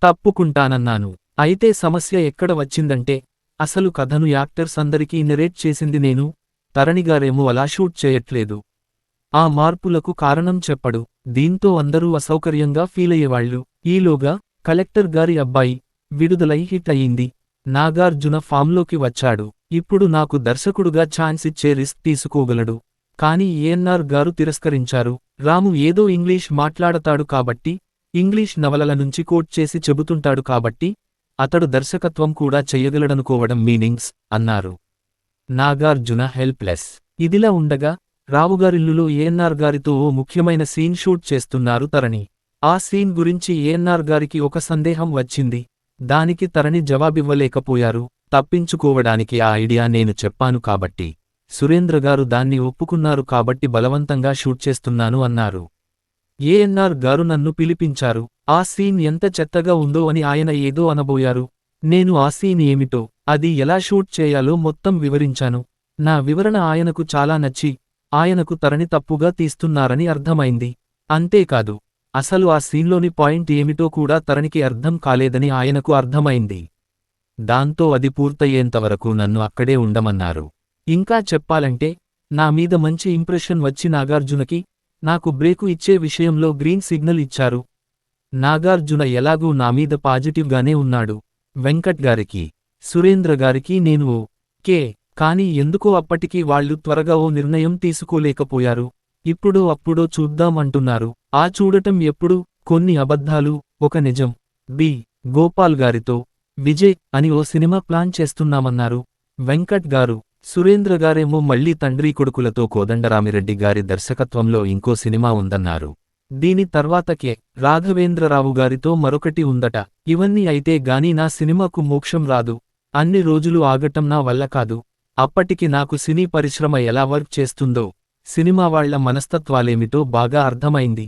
తప్పుకుంటానన్నాను. అయితే సమస్య ఎక్కడ వచ్చిందంటే, అసలు కథను యాక్టర్స్ అందరికీ నెరేట్ చేసింది నేను, తరణిగారేమో అలా షూట్ చేయట్లేదు. ఆ మార్పులకు కారణం చెప్పడు. దీంతో అందరూ అసౌకర్యంగా ఫీలయ్యేవాళ్లు. ఈలోగా కలెక్టర్ గారి అబ్బాయి విడుదలై హిట్ అయింది. నాగార్జున ఫామ్లోకి వచ్చాడు. ఇప్పుడు నాకు దర్శకుడుగా ఛాన్స్ ఇచ్చే రిస్క్ తీసుకోగలడు. కానీ ఏఎన్నార్ గారు తిరస్కరించారు. రాము ఏదో ఇంగ్లీష్ మాట్లాడతాడు కాబట్టి, ఇంగ్లీష్ నవలల నుంచి కోట్ చేసి చెబుతుంటాడు కాబట్టి, అతడు దర్శకత్వం కూడా చెయ్యగలడనుకోవడం మీనింగ్స్ అన్నారు. నాగార్జున హెల్ప్లెస్. ఇదిలా ఉండగా రావుగారిల్లులో ఏఎన్నార్ గారితో ఓ ముఖ్యమైన సీన్ షూట్ చేస్తున్నారు తరణి. ఆ సీన్ గురించి ఏఎన్నార్ గారికి ఒక సందేహం వచ్చింది. దానికి తరణి జవాబివ్వలేకపోయారు. తప్పించుకోవడానికి ఆ ఐడియా నేను చెప్పాను కాబట్టి, సురేంద్రగారు దాన్ని ఒప్పుకున్నారు కాబట్టి బలవంతంగా షూట్ చేస్తున్నాను అన్నారు. ఏఎన్నార్ గారు నన్ను పిలిపించారు. ఆ సీన్ ఎంత చెత్తగా ఉందో అని ఆయన ఏదో అనబోయారు. నేను ఆ సీన్ ఏమిటో, అది ఎలా షూట్ చేయాలో మొత్తం వివరించాను. నా వివరణ ఆయనకు చాలా నచ్చి, ఆయనకు తరణి తప్పుగా తీస్తున్నారని అర్థమైంది. అంతేకాదు, అసలు ఆ సీన్లోని పాయింట్ ఏమిటో కూడా తరణికి అర్థం కాలేదని ఆయనకు అర్థమైంది. దాంతో అది పూర్తయ్యేంతవరకు నన్ను అక్కడే ఉండమన్నారు. ఇంకా చెప్పాలంటే, నా మీద మంచి ఇంప్రెషన్ వచ్చి నాగార్జునకి, నాకు బ్రేకు ఇచ్చే విషయంలో గ్రీన్ సిగ్నల్ ఇచ్చారు. నాగార్జున ఎలాగూ నా మీద పాజిటివ్గానే ఉన్నాడు. వెంకట్ గారికి, సురేంద్ర గారికి నేను ఓకే. కానీ ఎందుకో అప్పటికీ వాళ్లు త్వరగా ఓ నిర్ణయం తీసుకోలేకపోయారు. ఇప్పుడో అప్పుడో చూద్దాం అంటున్నారు. ఆ చూడటం ఎప్పుడు? కొన్ని అబద్ధాలు, ఒక నిజం. బి. గోపాల్ గారితో విజయ్ అని ఓ సినిమా ప్లాన్ చేస్తున్నామన్నారు. వెంకట్ గారు, సురేంద్ర గారేమో మళ్లీ తండ్రి కొడుకులతో కోదండరామిరెడ్డి గారి దర్శకత్వంలో ఇంకో సినిమా ఉందన్నారు. దీని తర్వాత కె. రాఘవేంద్రరావు గారితో మరొకటి ఉందట. ఇవన్నీ అయితే గానీ నా సినిమాకు మోక్షం రాదు. అన్ని రోజులు ఆగటం నా వల్ల కాదు. అప్పటికి నాకు సినీ పరిశ్రమ ఎలా వర్క్ చేస్తుందో, సినిమా వాళ్ల మనస్తత్వాలేమిటో బాగా అర్థమైంది.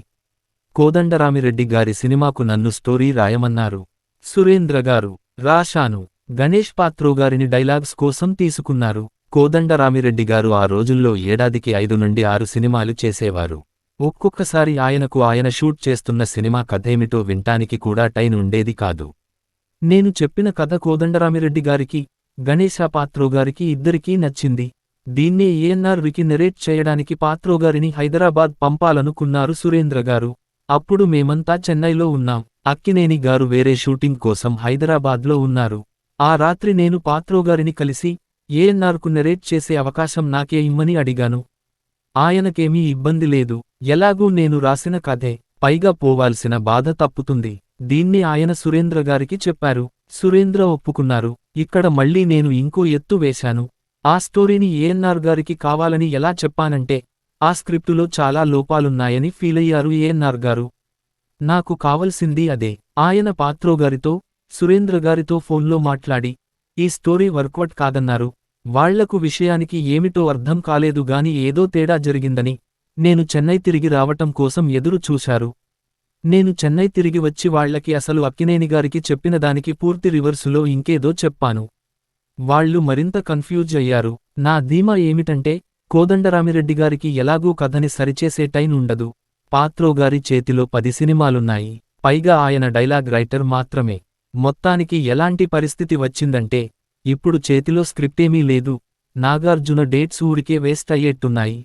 కోదండరామిరెడ్డి గారి సినిమాకు నన్ను స్టోరీ రాయమన్నారు. సురేంద్ర గారు, రాశాను. గణేష్ పాత్రోగారిని డైలాగ్స్ కోసం తీసుకున్నారు. కోదండరామిరెడ్డి గారు ఆ రోజుల్లో ఏడాదికి 5 నుండి 6 సినిమాలు చేసేవారు. ఒక్కొక్కసారి ఆయనకు ఆయన షూట్ చేస్తున్న సినిమా కథేమిటో వింటానికి కూడా టైం ఉండేది కాదు. నేను చెప్పిన కథ కోదండరామిరెడ్డి గారికి, గణేశ పాత్రోగారికి ఇద్దరికీ నచ్చింది. దీన్నే ఏఎన్నార్ వికి నెరేట్ చేయడానికి పాత్రోగారిని హైదరాబాద్ పంపాలనుకున్నారు సురేంద్రగారు. అప్పుడు మేమంతా చెన్నైలో ఉన్నాం. అక్కినేని గారు వేరే షూటింగ్ కోసం హైదరాబాద్లో ఉన్నారు. ఆ రాత్రి నేను పాత్రోగారిని కలిసి, ఏఎన్నార్కు నెరేట్ చేసే అవకాశం నాకే ఇమ్మని అడిగాను. ఆయనకేమీ ఇబ్బంది లేదు. ఎలాగూ నేను రాసిన కథే, పైగా పోవాల్సిన బాధ తప్పుతుంది. దీన్ని ఆయన సురేంద్రగారికి చెప్పారు. సురేంద్ర ఒప్పుకున్నారు. ఇక్కడ మళ్లీ నేను ఇంకో ఎత్తు వేశాను. ఆ స్టోరీని ఏఎన్నార్ గారికి కావాలని ఎలా చెప్పానంటే, ఆ స్క్రిప్టులో చాలా లోపాలున్నాయని ఫీలయ్యారు ఏఎన్నార్ గారు. నాకు కావలసింది అదే. ఆయన పాత్రోగారితో, సురేంద్రగారితో ఫోన్లో మాట్లాడి, ఈ స్టోరీ వర్కౌట్ కాదన్నారు. వాళ్లకు విషయానికి ఏమిటో అర్థం కాలేదు గాని ఏదో తేడా జరిగిందని, నేను చెన్నై తిరిగి రావటం కోసం ఎదురు చూశారు. నేను చెన్నై తిరిగి వచ్చి వాళ్లకి అసలు అక్కినేనిగారికి చెప్పిన దానికి పూర్తి రివర్సులో ఇంకేదో చెప్పాను. వాళ్లు మరింత కన్ఫ్యూజ్ అయ్యారు. నా ధీమా ఏమిటంటే, కోదండరామిరెడ్డిగారికి ఎలాగూ కథని సరిచేసే టైం ఉండదు. పాత్రోగారి చేతిలో 10 సినిమాలున్నాయి. పైగా ఆయన డైలాగ్ రైటర్ మాత్రమే. మొత్తానికి ఎలాంటి పరిస్థితి వచ్చిందంటే, ఇప్పుడు చేతిలో స్క్రిప్టేమీ లేదు. నాగార్జున డేట్స్ ఊరికే వేస్ట్ అయ్యేట్టున్నాయి.